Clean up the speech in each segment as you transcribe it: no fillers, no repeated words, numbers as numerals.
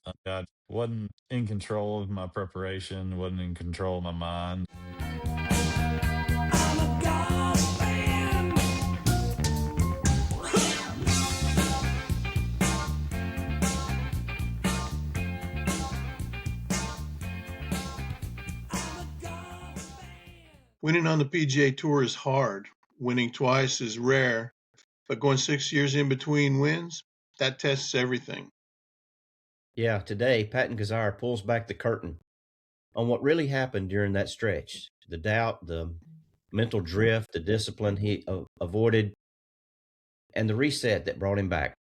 I wasn't in control of my preparation, wasn't in control of my mind. I'm a God fan. I'm a God fan. Winning on the PGA Tour is hard. Winning twice is rare, but going 6 years in between wins, that tests everything. Yeah, today Patton Kizzire pulls back the curtain on what really happened during that stretch. The doubt, the mental drift, the discipline he avoided, and the reset that brought him back.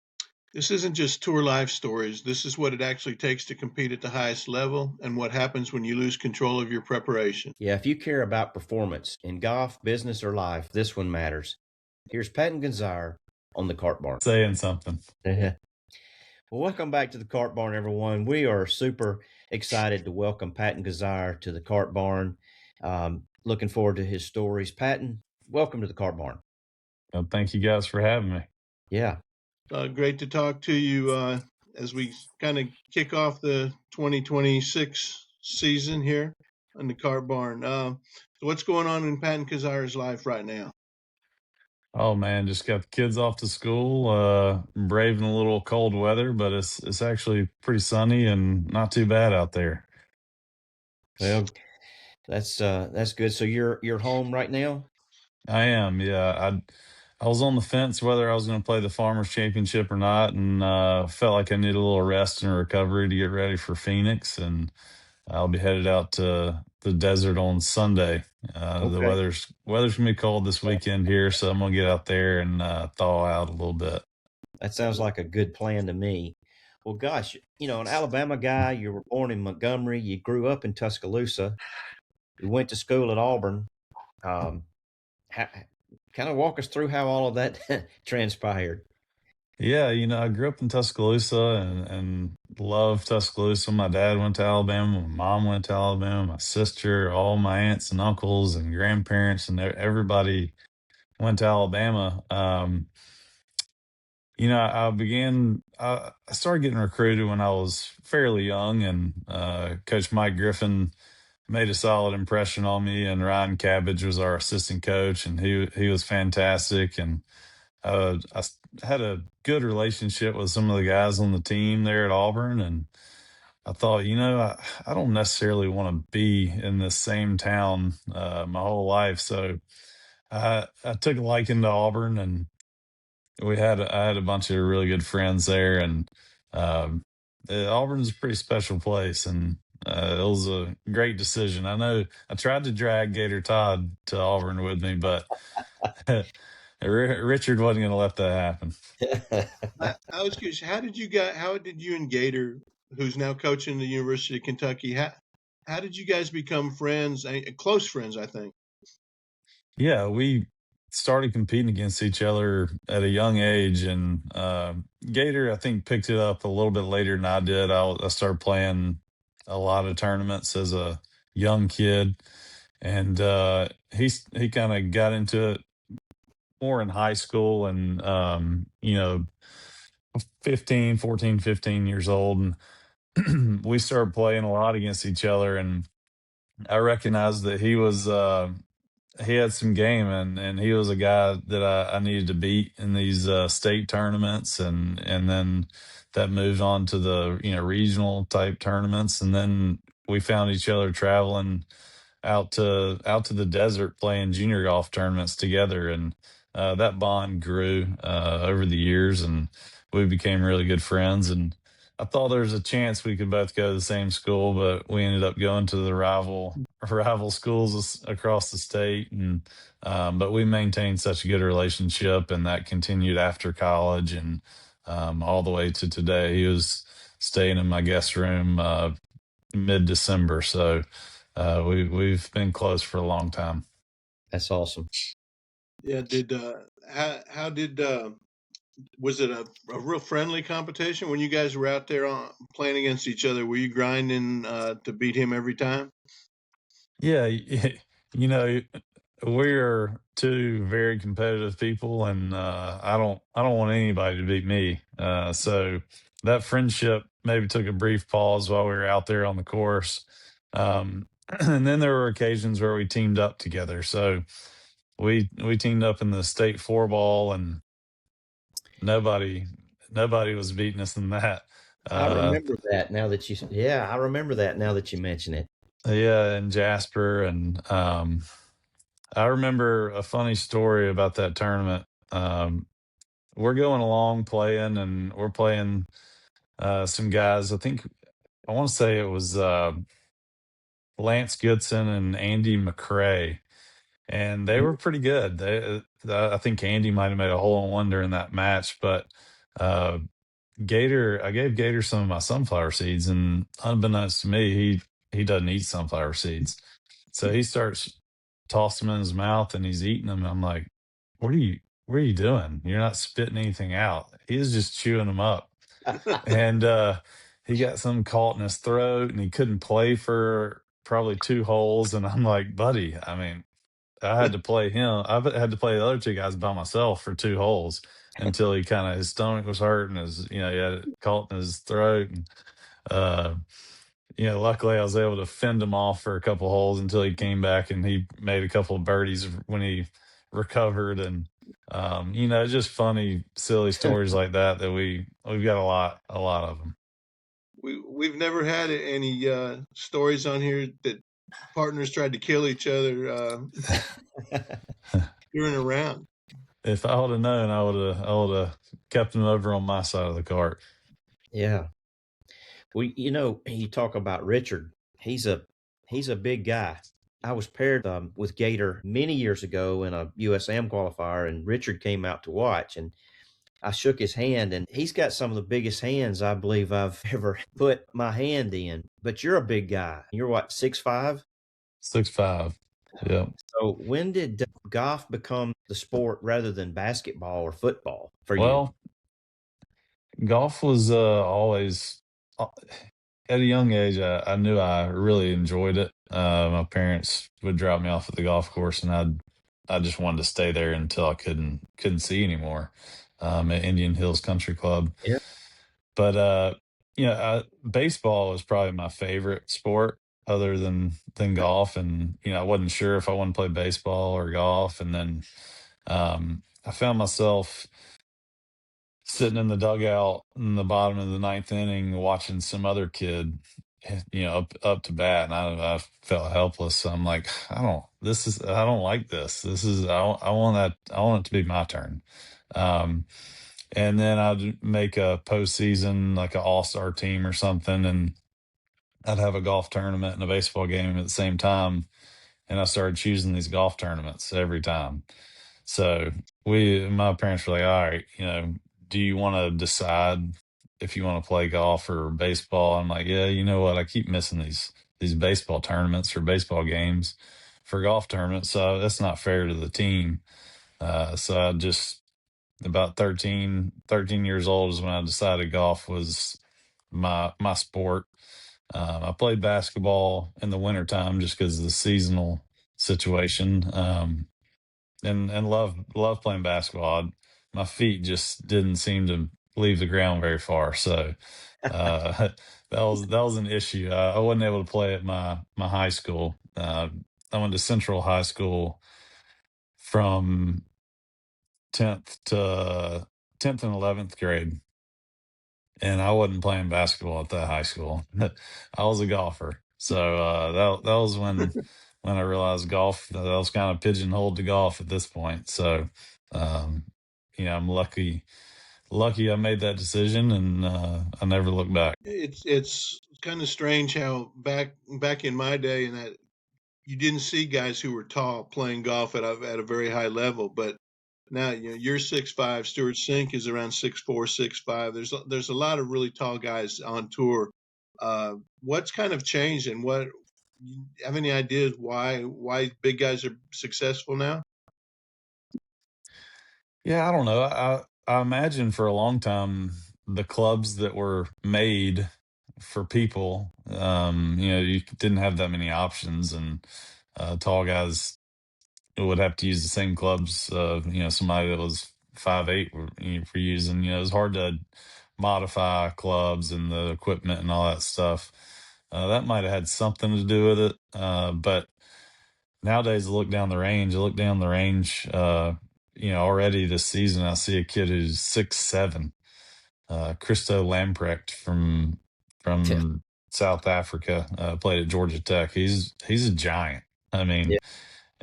This isn't just tour life stories. This is what it actually takes to compete at the highest level and what happens when you lose control of your preparation. Yeah, if you care about performance in golf, business, or life, this one matters. Here's Patton Kizzire on the Cart Barn. Saying something. Well, welcome back to the Cart Barn, everyone. We are super excited to welcome Patton Kizzire to the Cart Barn. Looking forward to his stories. Patton, welcome to the Cart Barn. Well, thank you guys for having me. Yeah. Great to talk to you as we kind of kick off the 2026 season here on the Cart Barn. So what's going on in Patton Kizzire's life right now? Oh man, just got the kids off to school, braving a little cold weather, but it's actually pretty sunny and not too bad out there. Well, that's good. So you're home right now? I am, yeah. I was on the fence whether I was going to play the Farmers Championship or not, and felt like I needed a little rest and recovery to get ready for Phoenix. And I'll be headed out to the desert on Sunday. The Okay. weather's gonna be cold this weekend here, so I'm gonna get out there and thaw out a little bit. That sounds like a good plan to me. Well, gosh, an Alabama guy, you were born in Montgomery, you grew up in Tuscaloosa, you went to school at Auburn. Um, kind of walk us through how all of that transpired. Yeah, I grew up in Tuscaloosa and loved Tuscaloosa. My dad went to Alabama, my mom went to Alabama, my sister, all my aunts and uncles and grandparents, and everybody went to Alabama. I started getting recruited when I was fairly young, and Coach Mike Griffin made a solid impression on me. And Ryan Cabbage was our assistant coach, and he was fantastic. And had a good relationship with some of the guys on the team there at Auburn. And I thought, I don't necessarily want to be in this same town my whole life. So I took a liking to Auburn, and I had a bunch of really good friends there. And um, Auburn's a pretty special place, and it was a great decision. I know I tried to drag Gator Todd to Auburn with me, but Richard wasn't going to let that happen. I was curious, how did you and Gator, who's now coaching the University of Kentucky, how did you guys become friends, close friends, I think? Yeah, we started competing against each other at a young age, and Gator, I think, picked it up a little bit later than I did. I started playing a lot of tournaments as a young kid, and he kind of got into it more in high school, and 15 years old, and we started playing a lot against each other. And I recognized that he had some game, and he was a guy that I needed to beat in these state tournaments, and then that moved on to the regional type tournaments. And then we found each other traveling out to the desert playing junior golf tournaments together. And that bond grew over the years, and we became really good friends. And I thought there was a chance we could both go to the same school, but we ended up going to the rival schools across the state. And but we maintained such a good relationship, and that continued after college, and all the way to today. He was staying in my guest room mid-December, so we've been close for a long time. That's awesome. Yeah, how did was it a real friendly competition when you guys were out there playing against each other? Were you grinding to beat him every time? Yeah, you know, we're two very competitive people, and I don't want anybody to beat me. So that friendship maybe took a brief pause while we were out there on the course. And then there were occasions where we teamed up together. So we teamed up in the state four ball, and nobody nobody was beating us in that. I Uh, remember that now that you, yeah, I remember that now that you mention it. yeah, and Jasper, and I remember a funny story about that tournament. We're going along playing, and we're playing some guys. I want to say it was Lance Goodson and Andy McCrae, and they were pretty good. I think Andy might have made a hole in one during that match, but uh, I gave Gator some of my sunflower seeds, and unbeknownst to me, he doesn't eat sunflower seeds. So he starts tossing them in his mouth, and he's eating them. I'm like, what are you doing? You're not spitting anything out. He was just chewing them up. And he got some caught in his throat, and he couldn't play for probably two holes. And I'm like, buddy, I mean, I had to play him. I had to play the other two guys by myself for two holes until he kind of his stomach was hurt, and he had it caught in his throat. And uh, luckily I was able to fend him off for a couple holes until he came back, and he made a couple of birdies when he recovered. And just funny, silly stories like that we've got a lot of them. We've never had any stories on here that partners tried to kill each other during a round. If I would have known, I would have kept him over on my side of the cart. Yeah. Well, you talk about Richard. He's a big guy. I was paired with Gator many years ago in a USAM qualifier, and Richard came out to watch, and I shook his hand, and he's got some of the biggest hands I believe I've ever put my hand in. But you're a big guy. You're what, 6'5"? 6'5". Yeah. So when did golf become the sport rather than basketball or football for you? Well, golf was always at a young age. I knew I really enjoyed it. My parents would drop me off at the golf course, and I just wanted to stay there until I couldn't see anymore. At Indian Hills Country Club. Yeah. But baseball was probably my favorite sport other than golf. And I wasn't sure if I wanted to play baseball or golf. And then I found myself sitting in the dugout in the bottom of the ninth inning watching some other kid up to bat, and I felt helpless. So I'm like, I don't like this. I want it to be my turn. And then I'd make a postseason, like an all-star team or something, and I'd have a golf tournament and a baseball game at the same time. And I started choosing these golf tournaments every time. So my parents were like, all right, do you want to decide if you want to play golf or baseball? I'm like, yeah, you know what? I keep missing these baseball tournaments or baseball games for golf tournaments. So that's not fair to the team. So I just, about 13 years old is when I decided golf was my sport. I played basketball in the wintertime just because of the seasonal situation. And love playing basketball. My feet just didn't seem to leave the ground very far, so that was an issue. I wasn't able to play at my high school. I went to Central High School from 10th and 11th grade, and I wasn't playing basketball at that high school. I was a golfer, so that was when I realized golf. That I was kind of pigeonholed to golf at this point. So, I'm lucky I made that decision, and I never looked back. It's kind of strange how back in my day, and that you didn't see guys who were tall playing golf at a very high level, but now you're 6'5". Stuart Sink is around 6'4", 6'5". There's a lot of really tall guys on tour. What's kind of changed, and what you have any ideas why big guys are successful now? Yeah, I don't know. I imagine for a long time the clubs that were made for people, you didn't have that many options, and tall guys would have to use the same clubs. Somebody that was 5'8" were using. It was hard to modify clubs and the equipment and all that stuff. That might have had something to do with it. But nowadays, I look down the range, already this season, I see a kid who's 6'7", Christo Lamprecht Yeah. from South Africa, played at Georgia Tech. He's a giant. I mean, Yeah.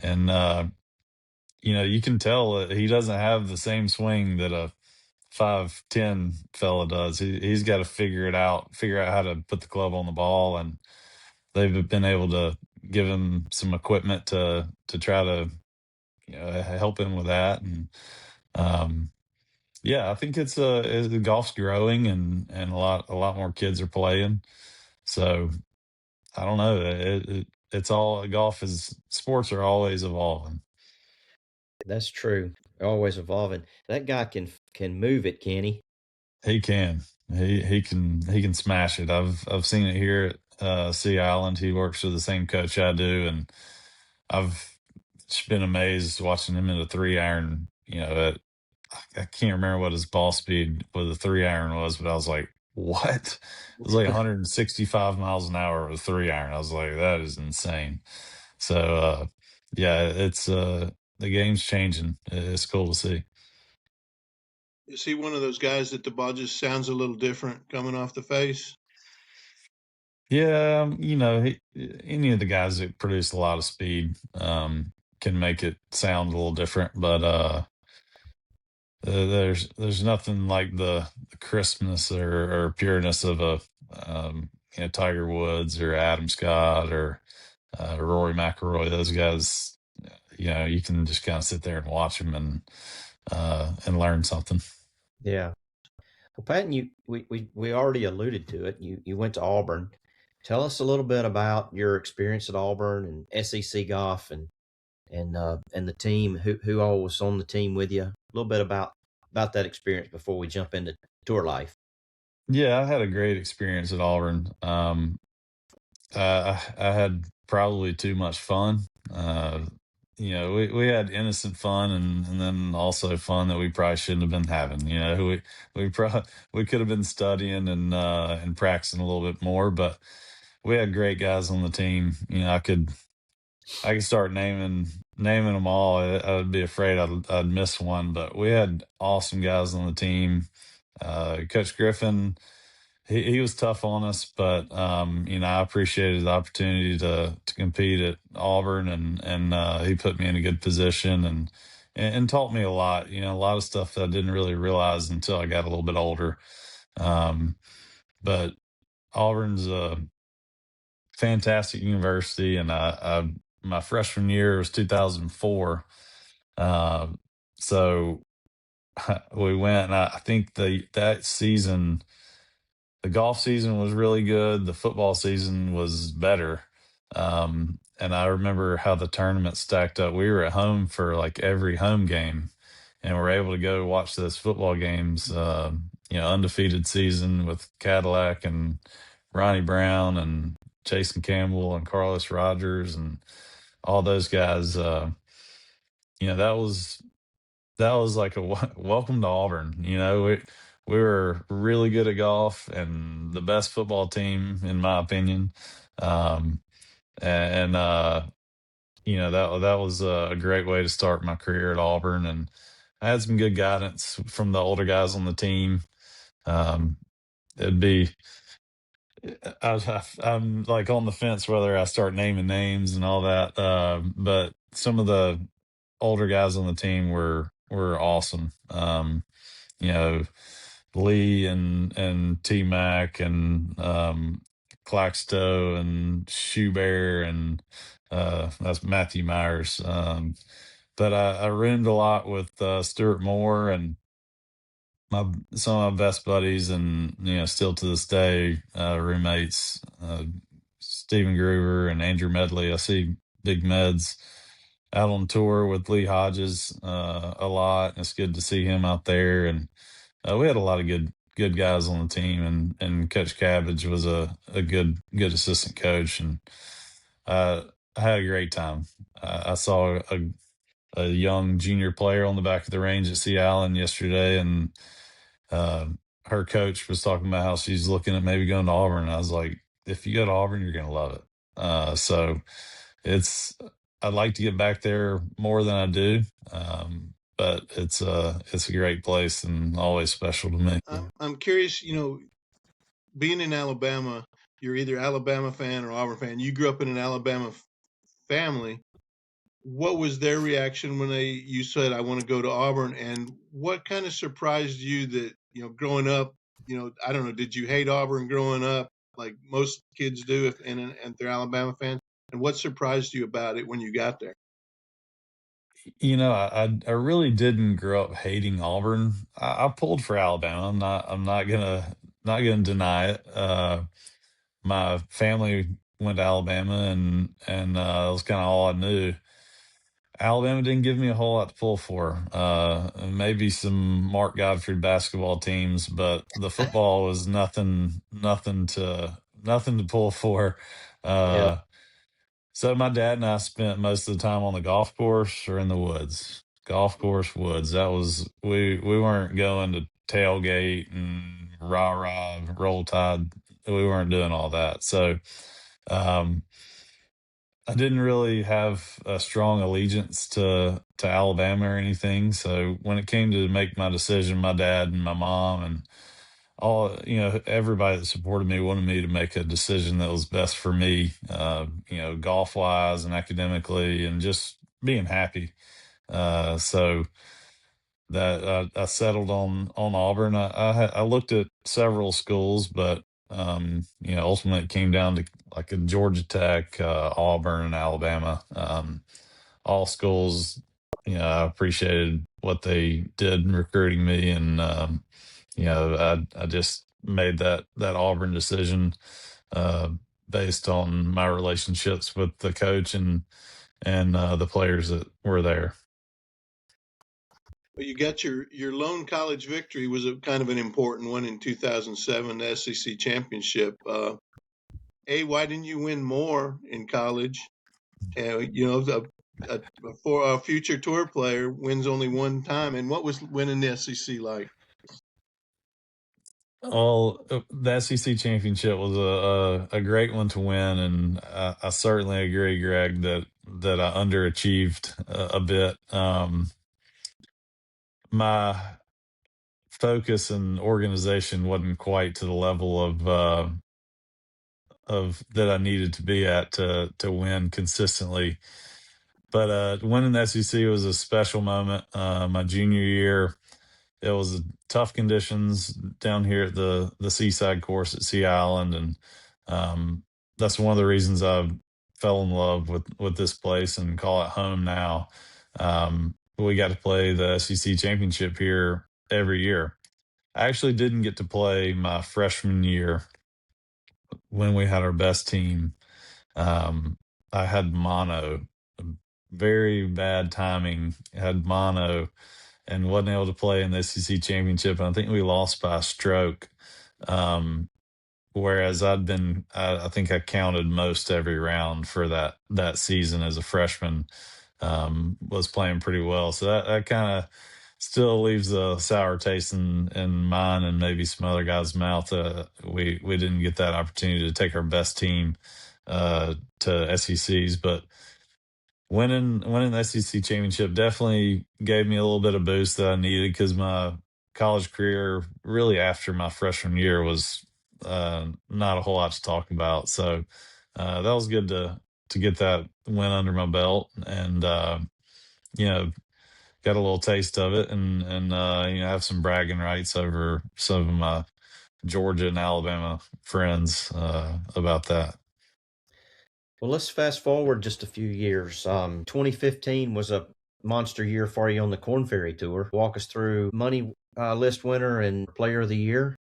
and you can tell that he doesn't have the same swing that a 5'10" fella does. He's got to figure out how to put the club on the ball, and they've been able to give him some equipment to try to help him with that. And yeah, I think the golf's growing, and a lot more kids are playing. So I don't know. It's all golf is sports are always evolving. That's true. Always evolving. That guy can move it, can he? He can. He can smash it. I've seen it here at Sea Island. He works with the same coach I do, and I've just been amazed watching him in a 3-iron. I can't remember what his ball speed with the 3-iron was, but I was like, what? It was like 165 miles an hour with a 3-iron. I was like, that is insane. So yeah, it's the game's changing. It's cool to see. Is he one of those guys that the ball just sounds a little different coming off the face? Yeah, any of the guys that produce a lot of speed can make it sound a little different, but there's nothing like the crispness or pureness of a Tiger Woods or Adam Scott or Rory McIlroy. Those guys, you can just kind of sit there and watch them and learn something. Yeah. Well, Patton, we already alluded to it. You went to Auburn. Tell us a little bit about your experience at Auburn and SEC golf and the team. Who all was on the team with you? A little bit about that experience before we jump into tour life. Yeah, I had a great experience at Auburn. I had probably too much fun. We had innocent fun, and then also fun that we probably shouldn't have been having. We could have been studying and practicing a little bit more, but we had great guys on the team. I could start naming them all. I'd be afraid I'd miss one, but we had awesome guys on the team. Coach Griffin, he was tough on us, but I appreciated the opportunity to compete at Auburn, and he put me in a good position and taught me a lot. A lot of stuff that I didn't really realize until I got a little bit older. But Auburn's a fantastic university, and my freshman year was 2004. So we went, and I think that season, the golf season was really good. The football season was better. And I remember how the tournament stacked up. We were at home for like every home game, and we're able to go watch those football games. Undefeated season with Cadillac and Ronnie Brown and Jason Campbell and Carlos Rogers and all those guys. That was like a welcome to Auburn. We were really good at golf and the best football team, in my opinion. Um, and that was a great way to start my career at Auburn. And I had some good guidance from the older guys on the team. Um, it'd be I'm like on the fence whether I start naming names and all that. But some of the older guys on the team were awesome. You know, Lee and T Mac and Claxto and Shoebear and that's Matthew Myers. But I roomed a lot with Stuart Moore and some of my best buddies, and still to this day, roommates, Stephen Groover and Andrew Medley. I see Big Meds out on tour with Lee Hodges a lot, and it's good to see him out there. And we had a lot of good guys on the team, and Coach Cabbage was a good assistant coach, and I had a great time. I saw a young junior player on the back of the range at Sea Island yesterday, and her coach was talking about how she's looking at maybe going to Auburn. And I was like, if you go to Auburn, you're going to love it. So it's, I'd like to get back there more than I do. But it's a great place and always special to me. I'm curious, being in Alabama, you're either Alabama fan or Auburn fan. You grew up in an Alabama family. What was their reaction when you said, I want to go to Auburn? And what kind of surprised you that, growing up, I don't know, did you hate Auburn growing up like most kids do and they're Alabama fans? And what surprised you about it when you got there? I really didn't grow up hating Auburn. I pulled for Alabama. I'm not gonna deny it. My family went to Alabama, and it was kind of all I knew. Alabama didn't give me a whole lot to pull for. Maybe some Mark Godfrey basketball teams, but the football was nothing to pull for. Yeah. So my dad and I spent most of the time on the golf course or in the woods. Golf course, woods. That was we weren't going to tailgate and rah rah roll tide. We weren't doing all that. So um I didn't really have a strong allegiance to Alabama or anything. So when it came to make my decision, my dad and my mom and everybody that supported me wanted me to make a decision that was best for me, golf wise and academically, and just being happy. So that I settled on Auburn. I looked at several schools, but ultimately it came down to like a Georgia Tech, Auburn, and Alabama. All schools, I appreciated what they did in recruiting me, and I just made that Auburn decision uh, based on my relationships with the coach and the players that were there. Well, you got your lone college victory was a kind of an important one in 2007, the SEC championship. Why didn't you win more in college? For a future tour player wins only one time. And what was winning the SEC like? Well, the SEC championship was a great one to win, and I certainly agree, Greg, that I underachieved a bit. My focus and organization wasn't quite to the level of that I needed to be at to win consistently. But winning the SEC was a special moment. My junior year, it was tough conditions down here at the seaside course at Sea Island, and that's one of the reasons I fell in love with this place and call it home now. We got to play the SEC championship here every year. I actually didn't get to play my freshman year when we had our best team. Um, I had mono, very bad timing. I had mono and wasn't able to play in the SEC championship. And I think we lost by a stroke. Um, Whereas I think I counted most every round for that season as a freshman. Was playing pretty well, so that kind of still leaves a sour taste in mine and maybe some other guys' mouth. We didn't get that opportunity to take our best team to SECs, but winning the SEC championship definitely gave me a little bit of boost that I needed because my college career, really after my freshman year, was not a whole lot to talk about. So that was good to get that win under my belt, and got a little taste of it, and have some bragging rights over some of my Georgia and Alabama friends about that. Well, let's fast forward just a few years. 2015 was a monster year for you on the Corn Ferry Tour. Walk us through money list winner and player of the year.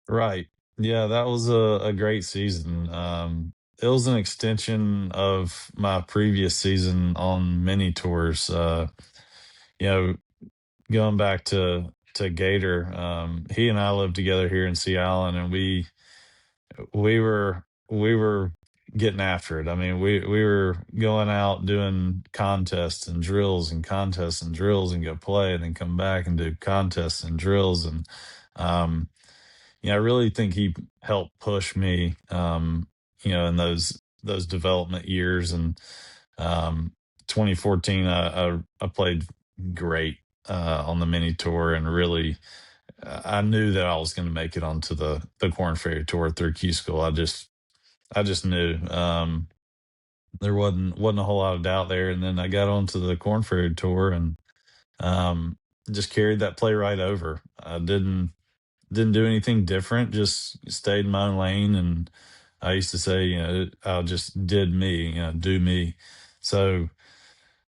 Right. Yeah, that was a great season. It was an extension of my previous season on many tours. You know, going back to Gator, he and I lived together here in Sea Island, and we were getting after it. I mean, we were going out doing contests and drills and contests and drills and go play and then come back and do contests and drills. And I really think he helped push me, in those development years. And 2014, I played great on the mini tour, and really, I knew that I was going to make it onto the Corn Ferry Tour through Q School. I just knew. There wasn't a whole lot of doubt there. And then I got onto the Corn Ferry Tour, and um, just carried that play right over. I didn't do anything different, just stayed in my own lane. And I used to say, I just did me, do me. So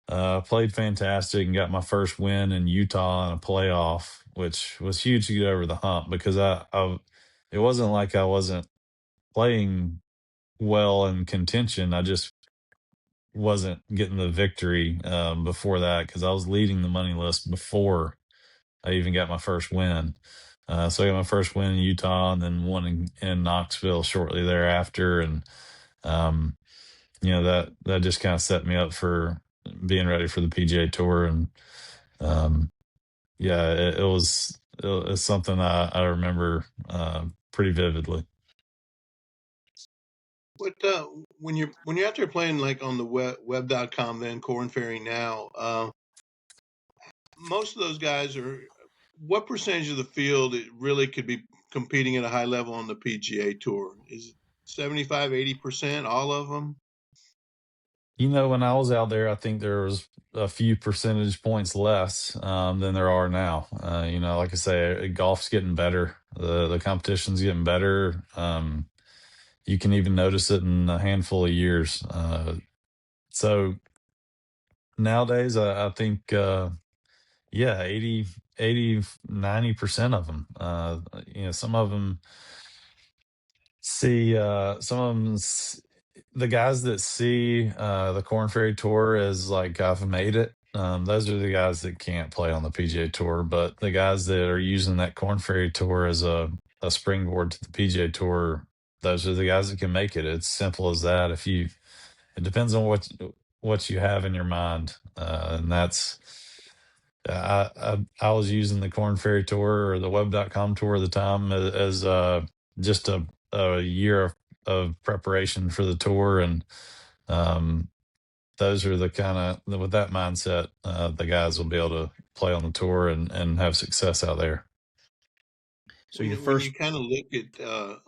played fantastic and got my first win in Utah in a playoff, which was huge to get over the hump, because it wasn't like I wasn't playing well in contention. I just wasn't getting the victory before that, because I was leading the money list before I even got my first win. So I got my first win in Utah, and then one in Knoxville shortly thereafter. And that just kind of set me up for being ready for the PGA Tour. And yeah, it's something I remember pretty vividly. What when you're out there playing like on the web.com, then Corn Ferry now, most of those guys are, what percentage of the field it really could be competing at a high level on the PGA Tour? Is it 75, 80%, all of them? When I was out there, I think there was a few percentage points less than there are now. Like I say, golf's getting better. The competition's getting better. You can even notice it in a handful of years. So nowadays, I think, yeah, 90% of them. Some of them see, the guys that see the Corn Ferry Tour as like, I've made it. Those are the guys that can't play on the PGA Tour. But the guys that are using that Corn Ferry Tour as a springboard to the PGA Tour, those are the guys that can make it. It's simple as that. It depends on what you have in your mind, and that's. I was using the Corn Ferry Tour or the Web.com Tour at the time as just a year of preparation for the tour. And um, those are the kind of, with that mindset, the guys will be able to play on the tour and have success out there. So When you kind of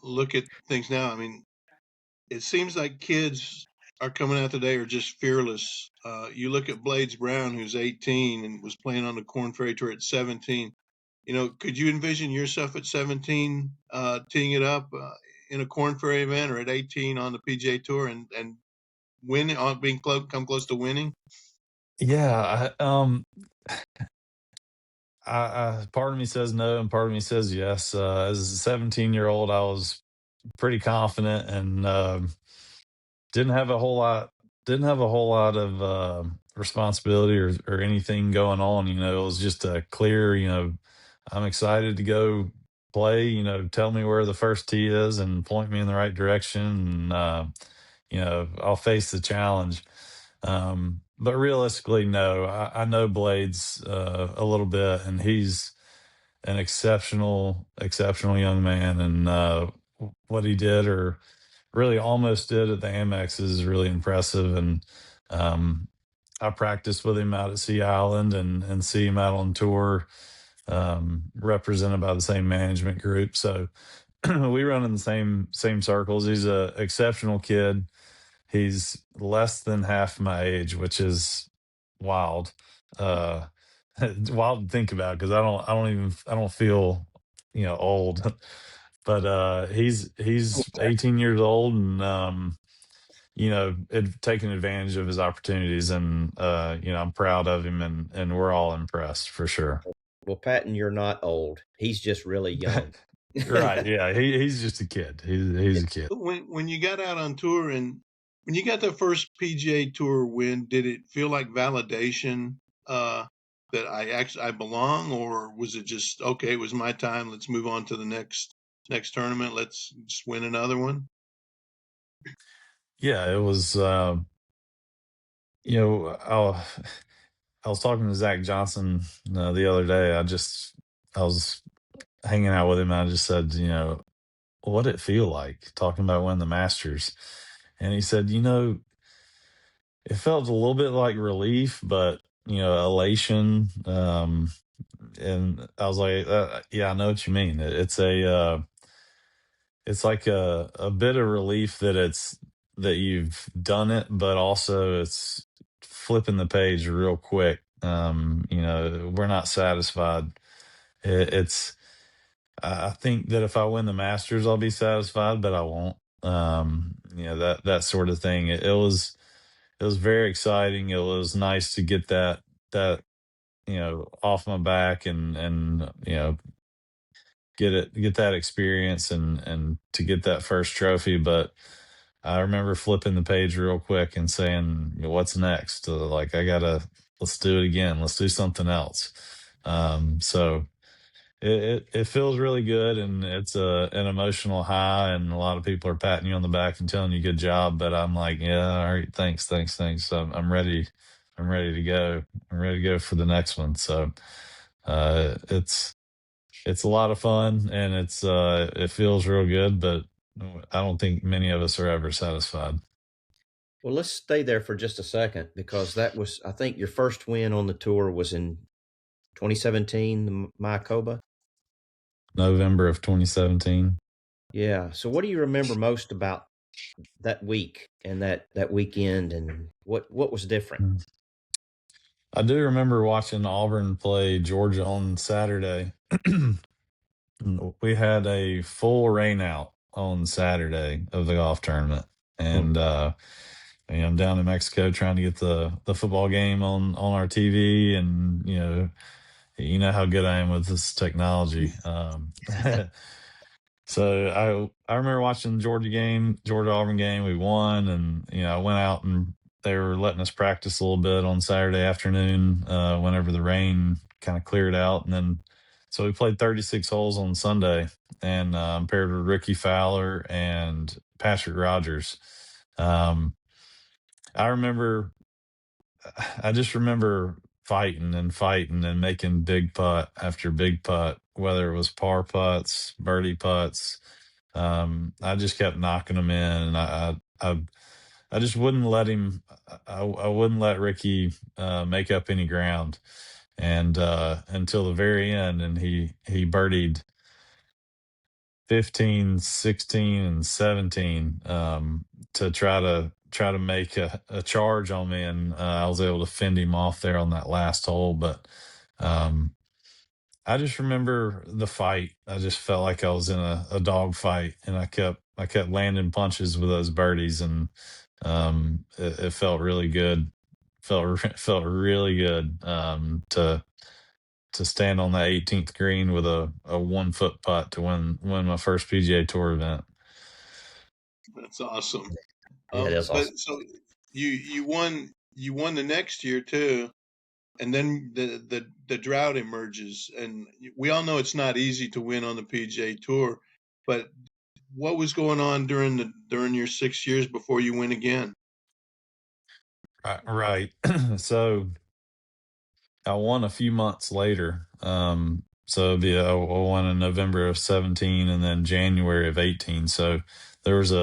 look at things now, I mean, it seems like kids are coming out today are just fearless. You look at Blades Brown, who's 18 and was playing on the Corn Ferry Tour at 17. Could you envision yourself at 17 teeing it up in a Corn Ferry event, or at 18 on the PGA Tour and win on being come close to winning? Yeah, part of me says no, and part of me says yes. As a 17-year-old, I was pretty confident, and didn't have a whole lot of responsibility or anything going on. It was just a clear, I'm excited to go play. Tell me where the first tee is and point me in the right direction, and I'll face the challenge. But realistically, no. I know Blades a little bit, and he's an exceptional young man. And what he did, or really almost did, at the Amex is really impressive. And I practiced with him out at Sea Island, and see him out on tour, represented by the same management group. So we run in the same circles. He's a exceptional kid. He's less than half my age, which is wild. Uh, wild to think about, because I don't feel, old. But he's 18 years old, and taking advantage of his opportunities. And I'm proud of him, and we're all impressed for sure. Well, Patton, you're not old. He's just really young. Right? Yeah, he's just a kid. He's a kid. When you got out on tour and when you got the first PGA Tour win, did it feel like validation that I belong, or was it just, okay, it was my time, let's move on to the next tournament, let's just win another one? Yeah, it was. I was talking to Zach Johnson the other day. I was hanging out with him. And I just said, what did it feel like talking about winning the Masters? And he said, it felt a little bit like relief, but elation. And I was like, yeah, I know what you mean. It's like a bit of relief that you've done it, but also it's flipping the page real quick. We're not satisfied. It's I think that if I win the Masters, I'll be satisfied, but I won't. That sort of thing. It was very exciting. It was nice to get that off my back and get that experience and to get that first trophy. But I remember flipping the page real quick and saying, "What's next?" Like let's do it again. Let's do something else. So it feels really good, and it's an emotional high, and a lot of people are patting you on the back and telling you good job. But I'm like, yeah, all right, thanks, thanks, thanks. I'm ready. I'm ready to go. I'm ready to go for the next one. So it's a lot of fun, and it feels real good. But I don't think many of us are ever satisfied. Well, let's stay there for just a second because that was, I think, your first win on the tour was in 2017, the Mayakoba. November of 2017. Yeah. So, what do you remember most about that week and that weekend, and what was different? I do remember watching Auburn play Georgia on Saturday. We had a full rain out on Saturday of the golf tournament, Hmm. and I'm down in Mexico trying to get the football game on our TV, and you know how good I am with this technology. So I remember watching the Georgia Auburn game. We won, and I went out and they were letting us practice a little bit on Saturday afternoon whenever the rain kind of cleared out, and then so we played 36 holes on Sunday, and paired with Rickie Fowler and Patrick Rogers. Um, I remember, I just remember fighting and fighting and making big putt after big putt, whether it was par putts, birdie putts. I just kept knocking them in, and I just wouldn't let him. I wouldn't let Ricky make up any ground, and until the very end, and he birdied 15, 16, and 17 to try to make a charge on me, and I was able to fend him off there on that last hole. But um, I just remember the fight. I just felt like I was in a dog fight, and I kept landing punches with those birdies, and it felt really good. Felt really good to stand on the 18th green with a 1 foot putt to win my first PGA Tour event. That's awesome. Yeah, it is But awesome. so you won the next year too, and then the drought emerges, and we all know it's not easy to win on the PGA Tour. But what was going on during your 6 years before you win again? Right. So I won a few months later. So it'd be I won in November of 17 and then January of 18. So there was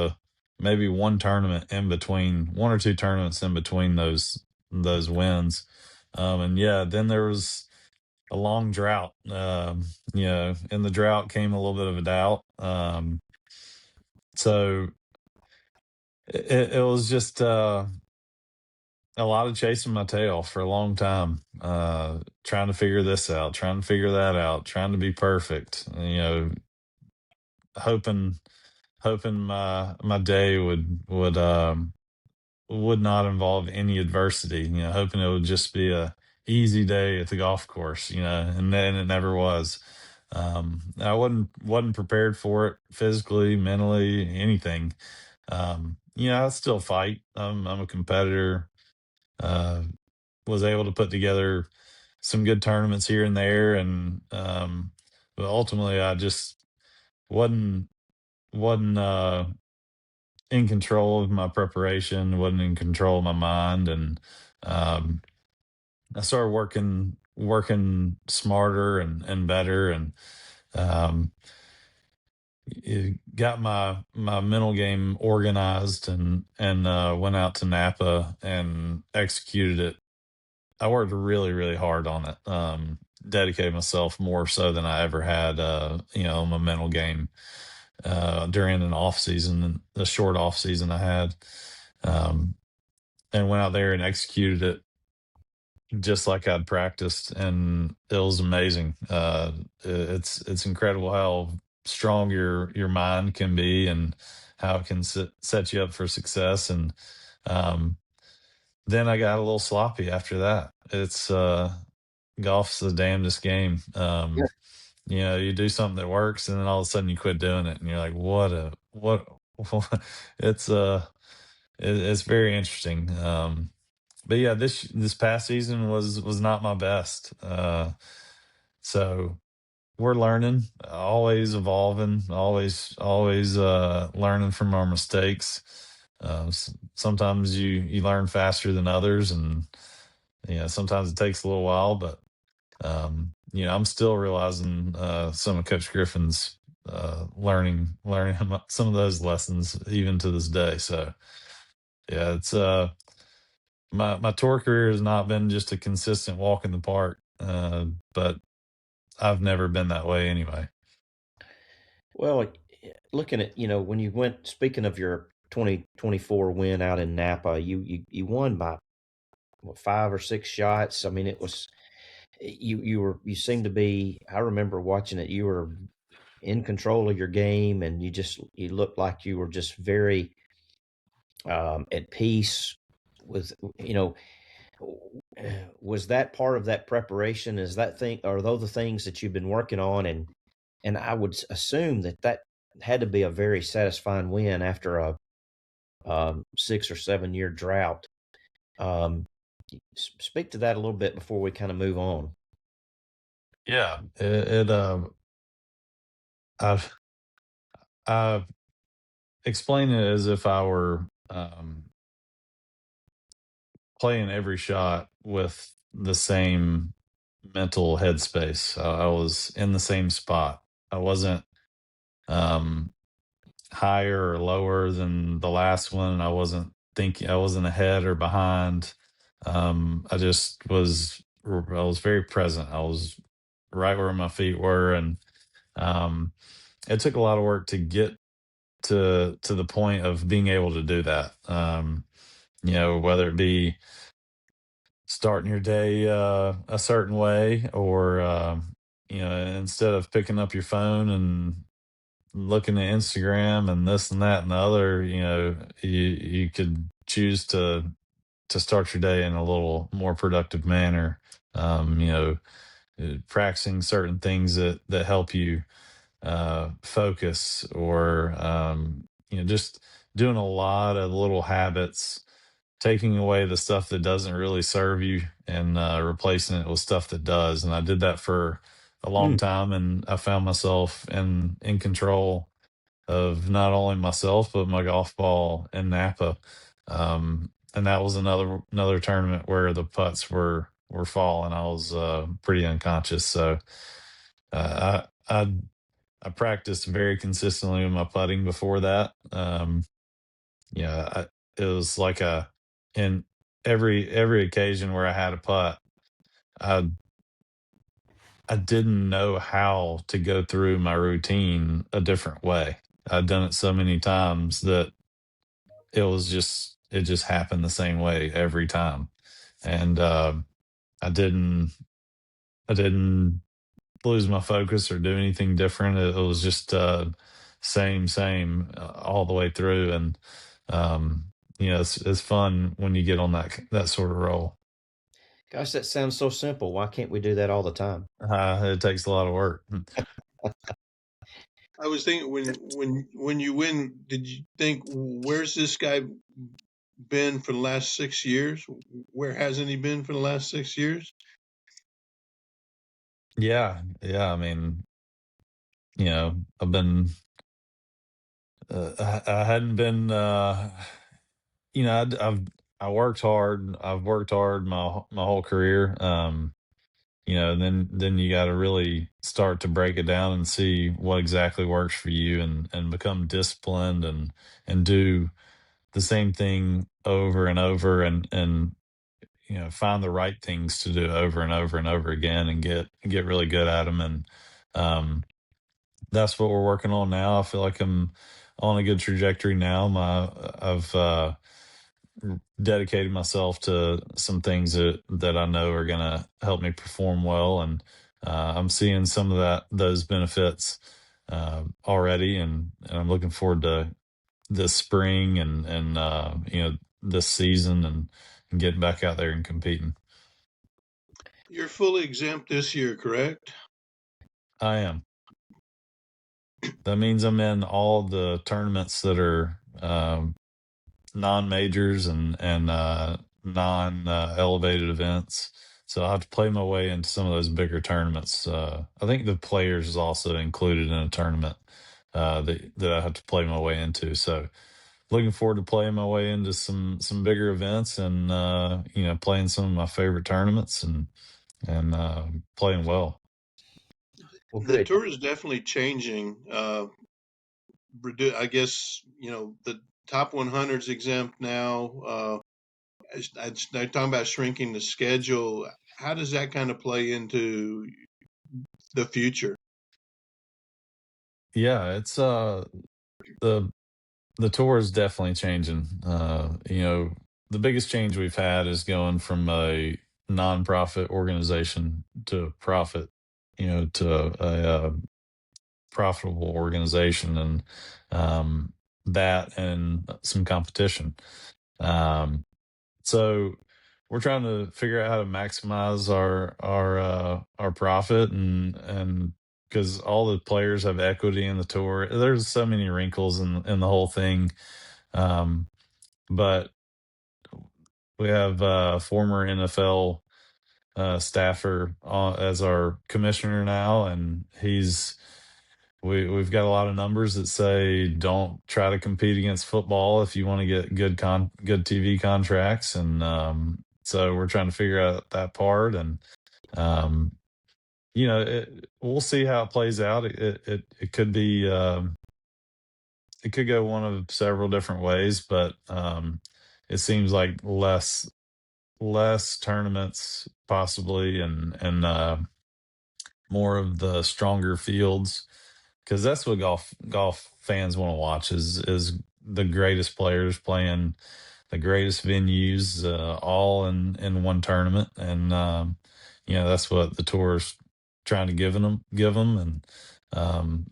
maybe one or two tournaments in between those wins. And yeah, then there was a long drought. In the drought came a little bit of a doubt. So it was just a lot of chasing my tail for a long time, trying to figure this out, trying to figure that out, trying to be perfect. Hoping my day would not involve any adversity. Hoping it would just be a easy day at the golf course. And then it never was. I wasn't prepared for it physically, mentally, anything. I still fight. I'm a competitor. Uh, was able to put together some good tournaments here and there, and but ultimately I just wasn't in control of my preparation, wasn't in control of my mind, and um, I started working smarter and better, and um, it got my mental game organized and went out to Napa and executed it. I worked really, really hard on it. Dedicated myself more so than I ever had, my mental game during an off season, the short off season I had, um, and went out there and executed it just like I'd practiced, and it was amazing. It's incredible how strong your mind can be and how it can set you up for success. And um, then I got a little sloppy after that. It's golf's the damnedest game. You do something that works, and then all of a sudden you quit doing it, and you're like, what? it's it's very interesting. But yeah, this past season was not my best. So we're learning, always evolving, always learning from our mistakes. Sometimes you learn faster than others, and sometimes it takes a little while. But I'm still realizing some of Coach Griffin's learning some of those lessons even to this day. So yeah, it's my tour career has not been just a consistent walk in the park, but I've never been that way anyway. Well, looking at, when you went, speaking of your 2024 win out in Napa, you won by what, 5 or 6 shots. I mean, it was, you seemed to be, I remember watching it, you were in control of your game, and you looked like you were just very at peace with, was that part of that preparation? Is that thing, are those the things that you've been working on? And I would assume that had to be a very satisfying win after a 6 or 7 year drought. Um, Speak to that a little bit before we kind of move on. Yeah, I've I've explained it as if I were playing every shot with the same mental headspace. I was in the same spot. I wasn't um, higher or lower than the last one. I wasn't thinking. I wasn't ahead or behind. I just was. I was very present. I was right where my feet were, and um, it took a lot of work to get to the point of being able to do that. Whether it be starting your day a certain way, or instead of picking up your phone and looking at Instagram and this and that and the other, you could choose to start your day in a little more productive manner. Practicing certain things that help you focus, or just doing a lot of little habits, taking away the stuff that doesn't really serve you, and replacing it with stuff that does. And I did that for a long Mm. time, and I found myself in control of not only myself but my golf ball in Napa. And that was another tournament where the putts were falling. I was pretty unconscious. So I practiced very consistently with my putting before that. It was like in every occasion where I had a putt, I I didn't know how to go through my routine a different way. I'd done it so many times that it just happened the same way every time. And I didn't I didn't lose my focus or do anything different. It was just same all the way through. And it's fun when you get on that sort of roll. Gosh, that sounds so simple. Why can't we do that all the time? It takes a lot of work. I was thinking when you win, did you think, where's this guy been for the last 6 years? Where hasn't he been for the last 6 years? Yeah. I mean, I've been. I hadn't been. I worked hard. I've worked hard my whole career. then you got to really start to break it down and see what exactly works for you, and become disciplined, and do the same thing over and over, and find the right things to do over and over and over again, and get really good at them. And um, that's what we're working on now. I feel like I'm on a good trajectory now. I've dedicated myself to some things that I know are going to help me perform well, and I'm seeing some of those benefits already, and I'm looking forward to this spring, and this season, and getting back out there and competing. You're fully exempt this year, correct? I am. That means I'm in all the tournaments that are non-majors, and non-elevated events. So I have to play my way into some of those bigger tournaments. I think the Players is also included in a tournament that I have to play my way into. So looking forward to playing my way into some bigger events, and playing some of my favorite tournaments, and playing well. Well, The good. tour is definitely changing. I guess, the top 100 is exempt now. I'm talking about shrinking the schedule. How does that kind of play into the future? Yeah, it's the the tour is definitely changing. The biggest change we've had is going from a nonprofit organization to a profit, to a profitable organization, and that, and some competition. Um, so we're trying to figure out how to maximize our profit, and because all the players have equity in the tour. There's so many wrinkles in the whole thing. But we have a former NFL staffer as our commissioner now, and we've got a lot of numbers that say don't try to compete against football if you want to get good TV contracts, and so we're trying to figure out that part, and um, we'll see how it plays out. It could be it could go one of several different ways, but it seems like less tournaments possibly, and more of the stronger fields, because that's what golf fans want to watch, is the greatest players playing the greatest venues, all in one tournament. And that's what the tour's trying to give them, and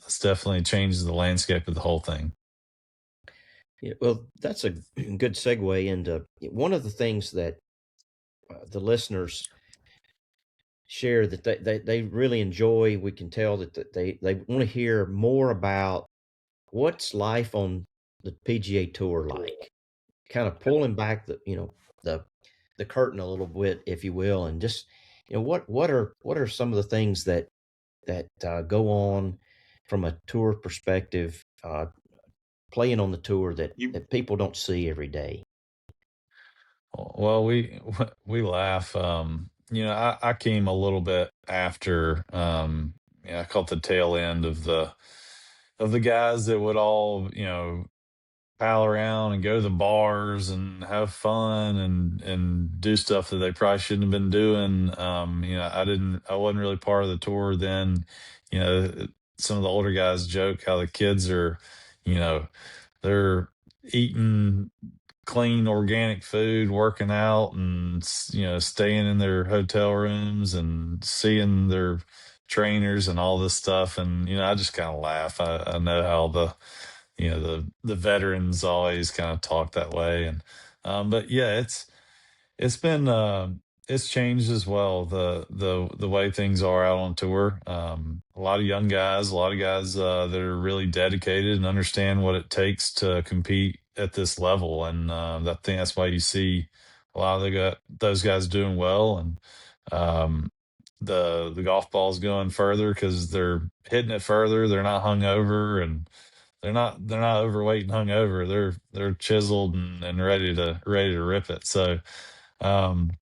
it's definitely changes the landscape of the whole thing. Yeah, well, that's a good segue into one of the things that the listeners share that they really enjoy. We can tell that they want to hear more about what's life on the PGA Tour like, kind of pulling back the the curtain a little bit, if you will, and just what are some of the things that go on from a tour perspective, playing on the tour You that people don't see every day. Well, we laugh. I came a little bit after. I caught the tail end of the guys that would all pal around and go to the bars and have fun, and do stuff that they probably shouldn't have been doing. I wasn't really part of the tour then. You know, some of the older guys joke how the kids are, you know, they're eating clean organic food, working out, and staying in their hotel rooms and seeing their trainers and all this stuff. And I just kind of laugh. I know how the veterans always kind of talk that way. And but yeah, it's been it's changed as well, the way things are out on tour. A lot of young guys, a lot of guys that are really dedicated and understand what it takes to compete at this level. And I think that's why you see a lot of those guys doing well. And the golf ball's going further because they're hitting it further. They're not hungover, and they're not overweight and hungover. They're chiseled and ready to rip it. So um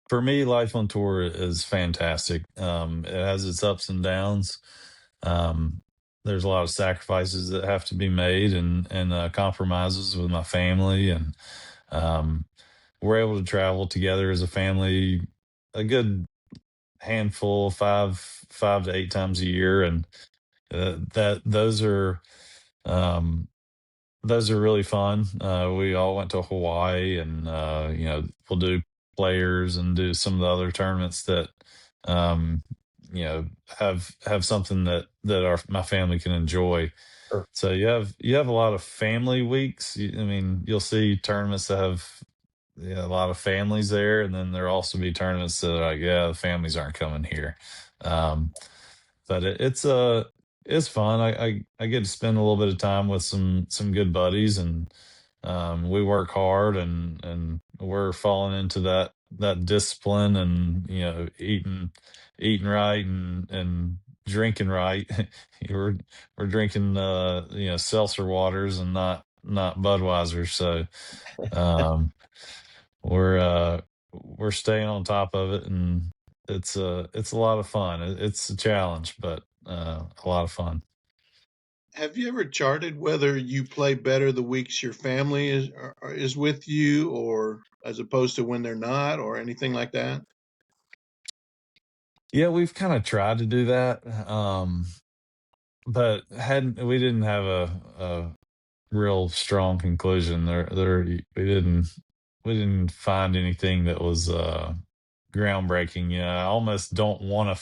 For me, life on tour is fantastic. It has its ups and downs. Um, there's a lot of sacrifices that have to be made, and compromises with my family, and um, we're able to travel together as a family a good handful, five to eight times a year, and that um, those are really fun. We all went to Hawaii, and we'll do players and do some of the other tournaments that um, have something that my family can enjoy. Sure. So you have a lot of family weeks. I mean, you'll see tournaments that have, yeah, a lot of families there, and then there'll also be tournaments that are like, yeah, the families aren't coming here. Um, but it's fun. I get to spend a little bit of time with some good buddies, and we work hard, and we're falling into that discipline, and eating right, and drinking right. We're drinking seltzer waters, and not Budweiser. So um, we're staying on top of it, and it's a lot of fun. It's a challenge, but a lot of fun. Have you ever charted whether you play better the weeks your family is with you, or as opposed to when they're not, or anything like that? Yeah, we've kind of tried to do that, but hadn't we didn't have a real strong conclusion. We didn't find anything that was groundbreaking. I almost don't want to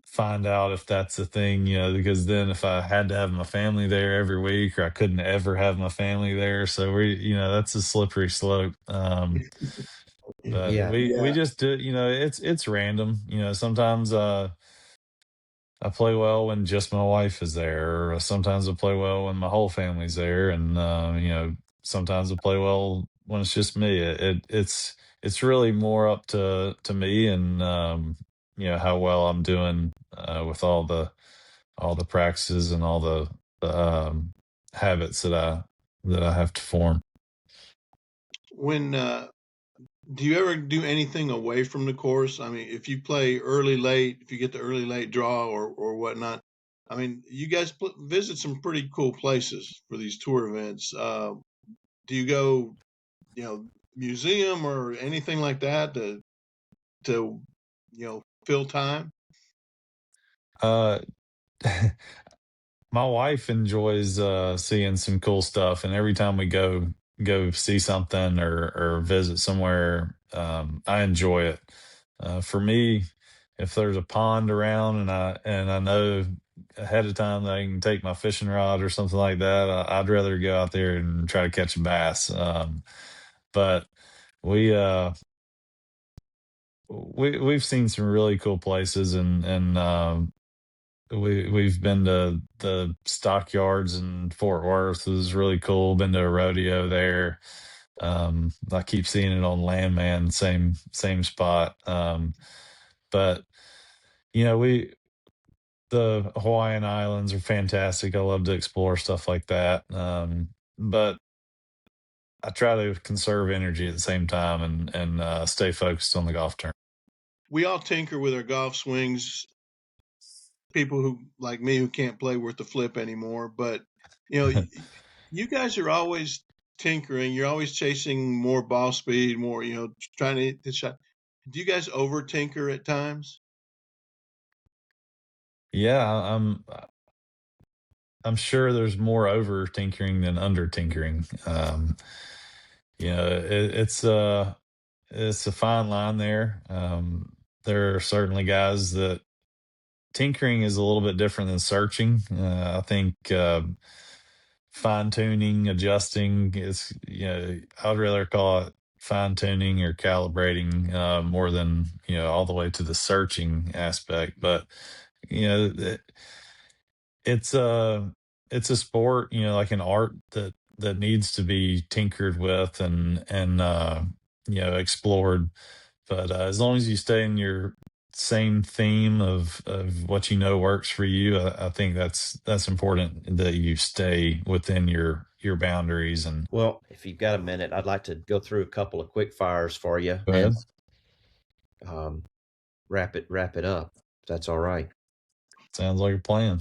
find out if that's a thing, because then if I had to have my family there every week, or I couldn't ever have my family there, so that's a slippery slope. But Yeah. we just do, it's random. Sometimes I play well when just my wife is there, or sometimes I play well when my whole family's there, and sometimes I play well when it's just me. It's really more up to me, and how well I'm doing with all the practices, and all the habits that I have to form. When do you ever do anything away from the course? I mean, if you play early, late, if you get the early, late draw or whatnot, I mean, you guys visit some pretty cool places for these tour events. Do you go, museum or anything like that to fill time? Uh, My wife enjoys seeing some cool stuff, and every time we go see something, or visit somewhere, I enjoy it. For me, if there's a pond around, and I know ahead of time that I can take my fishing rod or something like that, I'd rather go out there and try to catch a bass. But we we've seen some really cool places, and we've been to the stockyards in Fort Worth. It was really cool. Been to a rodeo there. I keep seeing it on Landman, same spot. But we the Hawaiian Islands are fantastic. I love to explore stuff like that. But I try to conserve energy at the same time, and stay focused on the golf tournament. We all tinker with our golf swings. People who like me who can't play worth the flip anymore, but you know, you guys are always tinkering. You're always chasing more ball speed, more, trying to hit the shot. Do you guys over tinker at times? Yeah, I'm sure there's more over tinkering than under tinkering. It's a fine line there. There are certainly guys that tinkering is a little bit different than searching. I think fine tuning, adjusting is, I'd rather call it fine tuning or calibrating, more than, all the way to the searching aspect. But, you know, it, it's a sport, like an art that needs to be tinkered with, and explored. But as long as you stay in same theme of what you know works for you. I think that's important that you stay within your boundaries. And Well, if you've got a minute, I'd like to go through a couple of quick fires for you go and ahead. wrap it up. If that's all right. Sounds like a plan.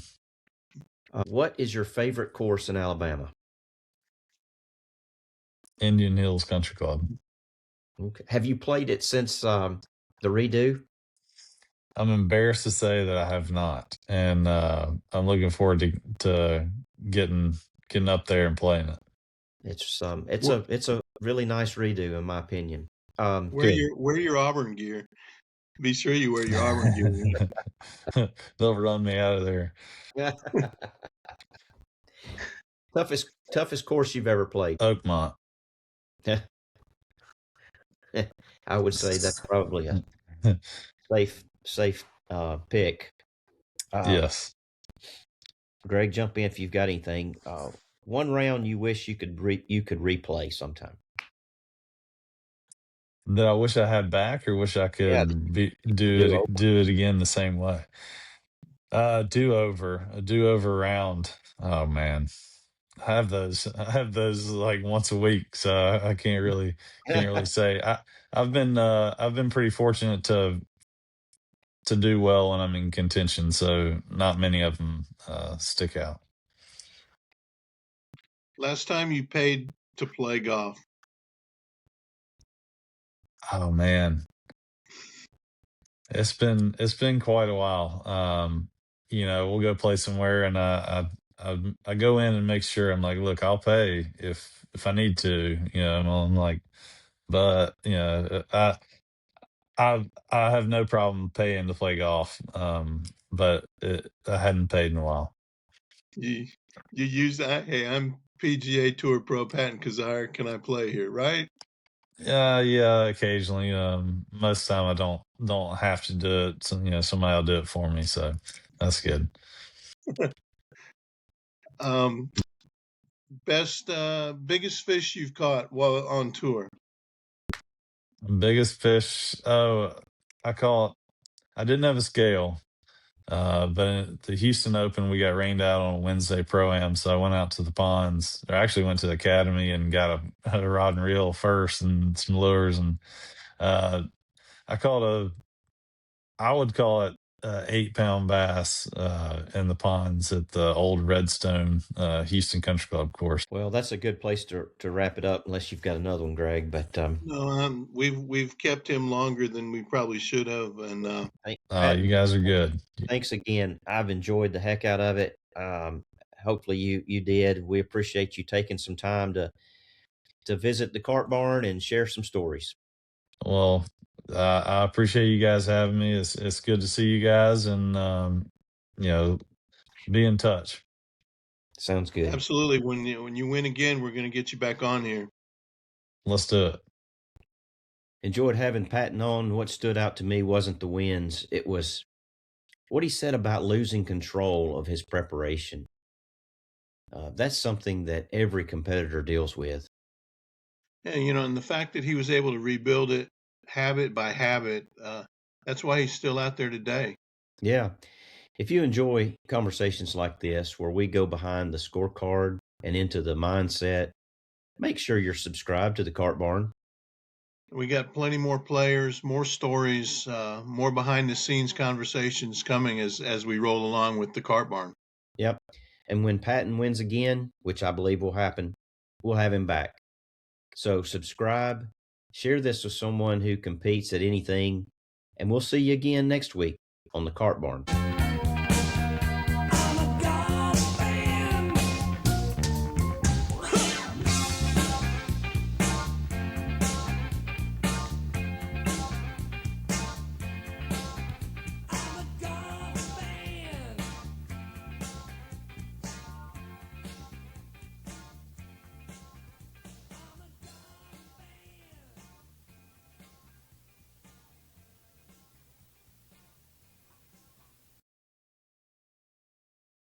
What is your favorite course in Alabama? Indian Hills Country Club. Okay. Have you played it since the redo? I'm embarrassed to say that I have not, and I'm looking forward to getting up there and playing it. It's a really nice redo in my opinion. Wear your Auburn gear. Be sure you wear your Auburn gear. They'll run me out of there. toughest course you've ever played? Oakmont. I would say that's probably a safe pick. Yes. Greg, jump in if you've got anything. One round you wish you could replay sometime. That I wish I had back, or wish I could do it again the same way. A do-over round. Oh man, I have those like once a week, so I can't really say. I've been pretty fortunate to do well when I'm in contention, so not many of them stick out. Last time you paid to play golf? Oh man, it's been quite a while. We'll go play somewhere, and I go in and make sure I'm like, look, I'll pay if I need to. I'm like, but I have no problem paying to play golf. But I hadn't paid in a while. You use that? Hey, I'm PGA Tour pro Patton Kizzire. Can I play here? Right? Yeah, occasionally. Most of the time I don't have to do it. So, somebody will do it for me. So that's good. Biggest fish you've caught while on tour? Biggest fish. Oh, I didn't have a scale. But at the Houston Open, we got rained out on a Wednesday pro-am, so I went out to the ponds. I actually went to the academy and got a rod and reel first and some lures, and I would call it 8-pound bass in the ponds at the old Redstone Houston Country Club course. Well, that's a good place to wrap it up, unless you've got another one, Greg. But no, we've kept him longer than we probably should have, and you guys are good. Thanks again. I've enjoyed the heck out of it. Hopefully you did. We appreciate you taking some time to visit the Cart Barn and share some stories. Well, I appreciate you guys having me. It's good to see you guys, and be in touch. Sounds good. Absolutely. When you win again, we're going to get you back on here. Let's do it. Enjoyed having Patton on. What stood out to me wasn't the wins. It was what he said about losing control of his preparation. That's something that every competitor deals with. Yeah, and the fact that he was able to rebuild it habit by habit, that's why he's still out there today. Yeah. If you enjoy conversations like this, where we go behind the scorecard and into the mindset, make sure you're subscribed to the Cart Barn. We got plenty more players, more stories, more behind the scenes conversations coming as we roll along with the Cart Barn. Yep. And when Patton wins again, which I believe will happen, we'll have him back. So subscribe, share this with someone who competes at anything, and we'll see you again next week on the Cart Barn.